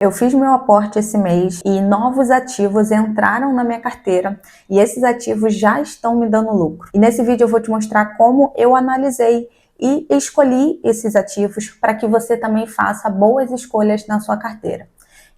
Eu fiz meu aporte esse mês e novos ativos entraram na minha carteira e esses ativos já estão me dando lucro. E nesse vídeo eu vou te mostrar como eu analisei e escolhi esses ativos para que você também faça boas escolhas na sua carteira.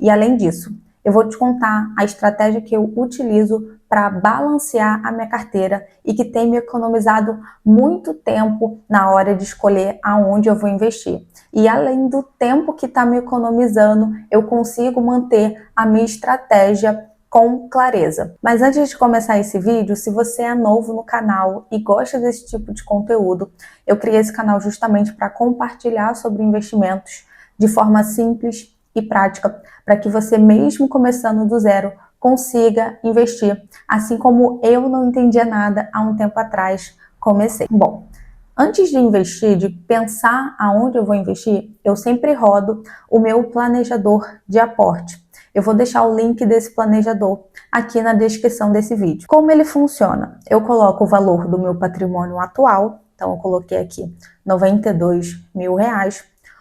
E além disso, eu vou te contar a estratégia que eu utilizo para balancear a minha carteira e que tem me economizado muito tempo na hora de escolher aonde eu vou investir. E além do tempo que está me economizando, eu consigo manter a minha estratégia com clareza. Mas antes de começar esse vídeo, se você é novo no canal e gosta desse tipo de conteúdo, eu criei esse canal justamente para compartilhar sobre investimentos de forma simples e prática, para que você, mesmo começando do zero, consiga investir, assim como eu não entendia nada há um tempo atrás, comecei. Bom, antes de investir, de pensar aonde eu vou investir, eu sempre rodo o meu planejador de aporte. Eu vou deixar o link desse planejador aqui na descrição desse vídeo. Como ele funciona? Eu coloco o valor do meu patrimônio atual, então eu coloquei aqui R$92 mil,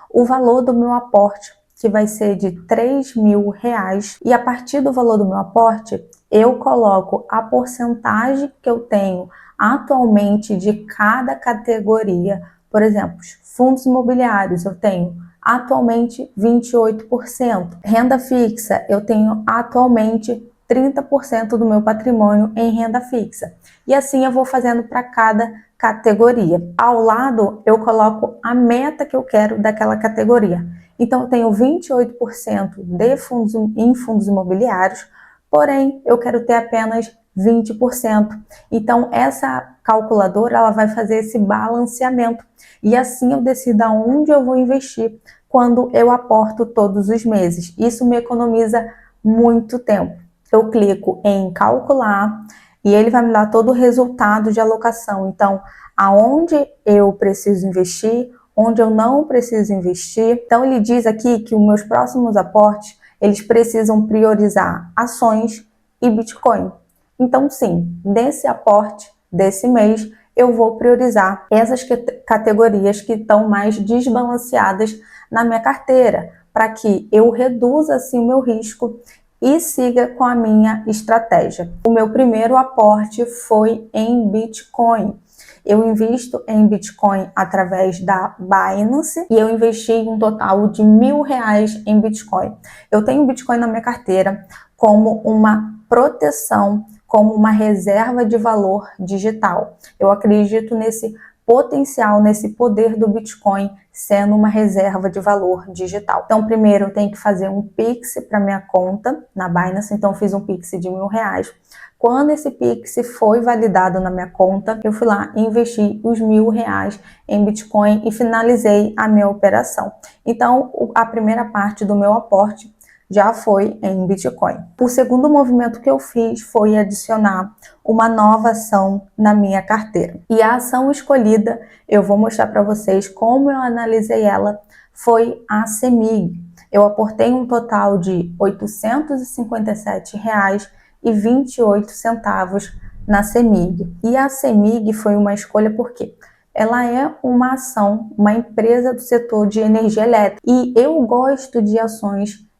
o valor do meu aporte, que vai ser de R$3.000, e a partir do valor do meu aporte, eu coloco a porcentagem que eu tenho atualmente de cada categoria. Por exemplo, fundos imobiliários eu tenho atualmente 28%. Renda fixa eu tenho atualmente 30% do meu patrimônio em renda fixa. E assim eu vou fazendo para cada categoria. Ao lado eu coloco a meta que eu quero daquela categoria. Então eu tenho 28% de fundos em fundos imobiliários, porém eu quero ter apenas 20%. Então essa calculadora ela vai fazer esse balanceamento e assim eu decido aonde eu vou investir quando eu aporto todos os meses. Isso me economiza muito tempo. Eu clico em calcular e ele vai me dar todo o resultado de alocação. Então, aonde eu preciso investir, onde eu não preciso investir. Então, ele diz aqui que os meus próximos aportes, eles precisam priorizar ações e Bitcoin. Então, sim, nesse aporte desse mês, eu vou priorizar essas categorias que estão mais desbalanceadas na minha carteira, para que eu reduza, assim, o meu risco e siga com a minha estratégia. O meu primeiro aporte foi em Bitcoin. Eu invisto em Bitcoin através da Binance e eu investi um total de R$1.000 em Bitcoin. Eu tenho Bitcoin na minha carteira como uma proteção, como uma reserva de valor digital. Eu acredito nesse potencial, nesse poder do Bitcoin sendo uma reserva de valor digital. Então, primeiro eu tenho que fazer um Pix para minha conta na Binance, então eu fiz um Pix de R$1.000. Quando esse Pix foi validado na minha conta, eu fui lá e investi os R$1.000 em Bitcoin e finalizei a minha operação. Então, a primeira parte do meu aporte já foi em Bitcoin. O segundo movimento que eu fiz foi adicionar uma nova ação na minha carteira. E a ação escolhida, eu vou mostrar para vocês como eu analisei ela, foi a CEMIG. Eu aportei um total de R$857,28 na CEMIG. E a CEMIG foi uma escolha porque ela é uma ação, uma empresa do setor de energia elétrica. E eu gosto de ações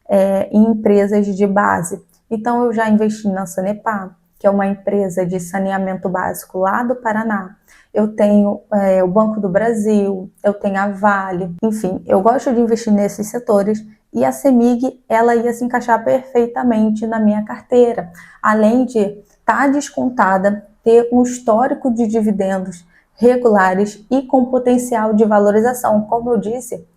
em empresas de base. Então eu já investi na Sanepar, que é uma empresa de saneamento básico lá do Paraná. Eu tenho o Banco do Brasil, eu tenho a Vale, enfim, eu gosto de investir nesses setores e a CEMIG ela ia se encaixar perfeitamente na minha carteira, além de estar descontada, ter um histórico de dividendos regulares e com potencial de valorização. Como eu disse,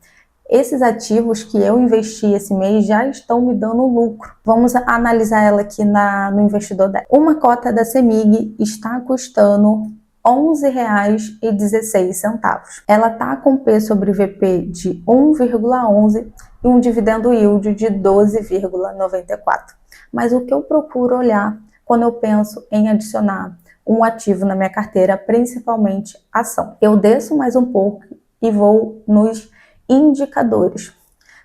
esses ativos que eu investi esse mês já estão me dando lucro. Vamos analisar ela aqui no Investidor 10. Uma cota da CEMIG está custando R$11,16. Ela está com P sobre VP de 1,11 e um dividendo yield de 12,94. Mas o que eu procuro olhar quando eu penso em adicionar um ativo na minha carteira, principalmente ação? Eu desço mais um pouco e vou nos indicadores.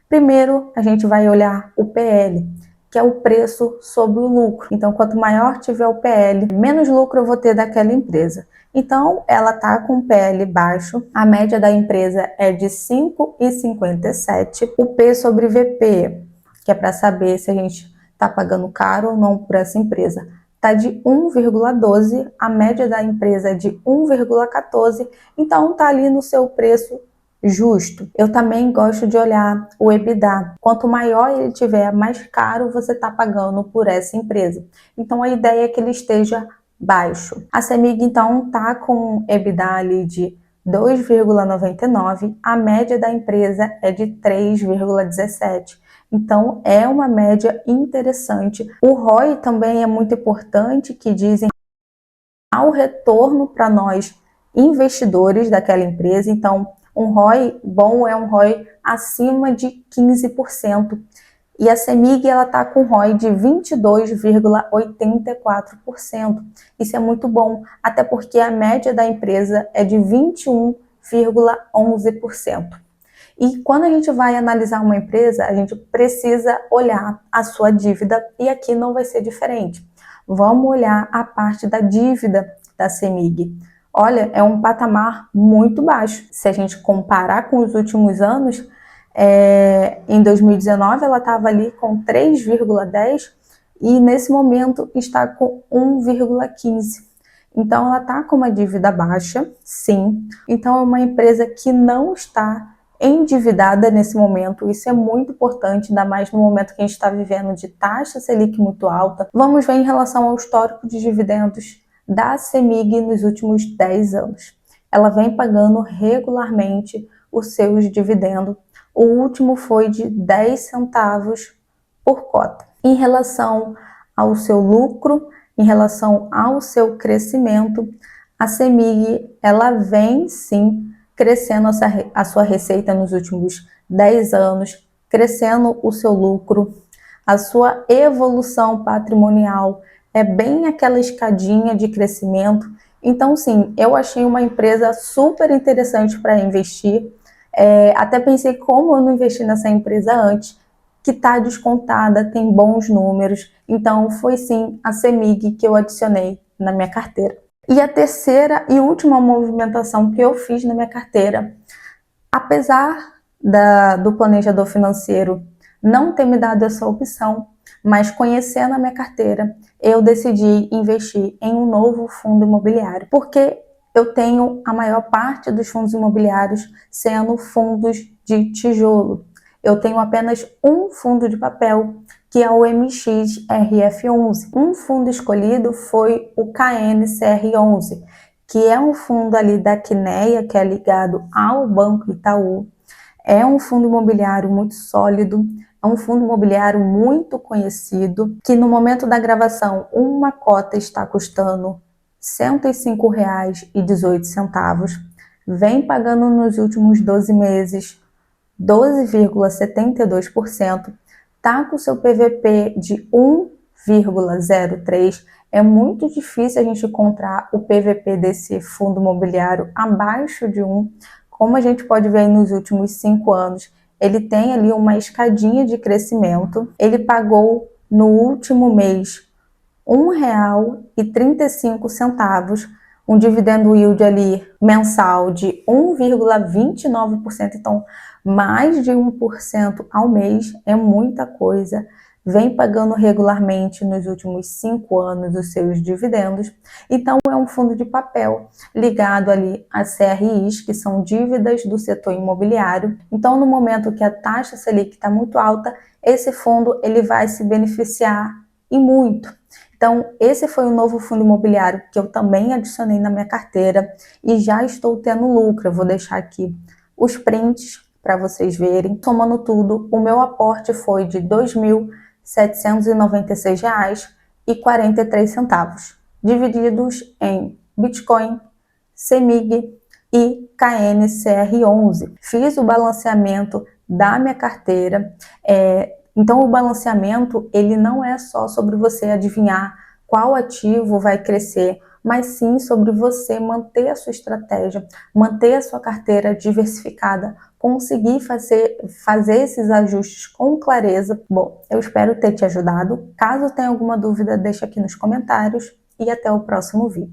Primeiro, a gente vai olhar o PL, que é o preço sobre o lucro. Então, quanto maior tiver o PL, menos lucro eu vou ter daquela empresa. Então, ela está com PL baixo, a média da empresa é de 5,57. O P sobre VP que é para saber se a gente está pagando caro ou não por essa empresa. Está de 1,12, a média da empresa é de 1,14, então está ali no seu preço justo. Eu também gosto de olhar o EBITDA. Quanto maior ele tiver, mais caro você está pagando por essa empresa. Então a ideia é que ele esteja baixo. A CEMIG então está com EBITDA ali de 2,99, a média da empresa é de 3,17. Então é uma média interessante. O ROI também é muito importante, que dizem ao retorno para nós investidores daquela empresa. Então, um ROI bom é um ROI acima de 15%. E a CEMIG está com ROI de 22,84%. Isso é muito bom, até porque a média da empresa é de 21,11%. E quando a gente vai analisar uma empresa, a gente precisa olhar a sua dívida, e aqui não vai ser diferente. Vamos olhar a parte da dívida da CEMIG. Olha, é um patamar muito baixo. Se a gente comparar com os últimos anos, em 2019 ela estava ali com 3,10 e nesse momento está com 1,15. Então ela está com uma dívida baixa, sim. Então é uma empresa que não está endividada nesse momento. Isso é muito importante, ainda mais no momento que a gente está vivendo de taxa Selic muito alta. Vamos ver em relação ao histórico de dividendos da CEMIG nos últimos 10 anos. Ela vem pagando regularmente os seus dividendos. O último foi de 10 centavos por cota. Em relação ao seu lucro, em relação ao seu crescimento, a CEMIG ela vem sim crescendo a sua receita nos últimos 10 anos, crescendo o seu lucro, a sua evolução patrimonial é bem aquela escadinha de crescimento. Então, sim, eu achei uma empresa super interessante para investir. Até pensei como eu não investi nessa empresa antes, que está descontada, tem bons números. Então, foi sim a CEMIG que eu adicionei na minha carteira. E a terceira e última movimentação que eu fiz na minha carteira, apesar do planejador financeiro não ter me dado essa opção, mas conhecendo a minha carteira, eu decidi investir em um novo fundo imobiliário, porque eu tenho a maior parte dos fundos imobiliários sendo fundos de tijolo. Eu tenho apenas um fundo de papel, que é o MXRF11. Um fundo escolhido foi o KNCR11, que é um fundo ali da Quineia, que é ligado ao Banco Itaú. É um fundo imobiliário muito sólido, é um fundo imobiliário muito conhecido, que no momento da gravação uma cota está custando R$ 105,18, vem pagando nos últimos 12 meses 12,72%, está com seu PVP de 1,03. É muito difícil a gente encontrar o PVP desse fundo imobiliário abaixo de 1. Como a gente pode ver aí nos últimos 5 anos, ele tem ali uma escadinha de crescimento. Ele pagou no último mês R$ 1,35, um dividendo yield ali mensal de 1,29%, então mais de 1% ao mês é muita coisa. Vem pagando regularmente nos últimos 5 anos os seus dividendos. Então é um fundo de papel ligado ali a CRIs, que são dívidas do setor imobiliário. Então no momento que a taxa Selic está muito alta, esse fundo ele vai se beneficiar e muito. Então, esse foi o novo fundo imobiliário que eu também adicionei na minha carteira e já estou tendo lucro. Eu vou deixar aqui os prints para vocês verem. Somando tudo, o meu aporte foi de R$ 2.796,43, divididos em Bitcoin, CEMIG e KNCR11. Fiz o balanceamento da minha carteira. Então, o balanceamento, ele não é só sobre você adivinhar qual ativo vai crescer, mas sim sobre você manter a sua estratégia, manter a sua carteira diversificada, conseguir fazer esses ajustes com clareza. Bom, eu espero ter te ajudado. Caso tenha alguma dúvida, deixa aqui nos comentários e até o próximo vídeo.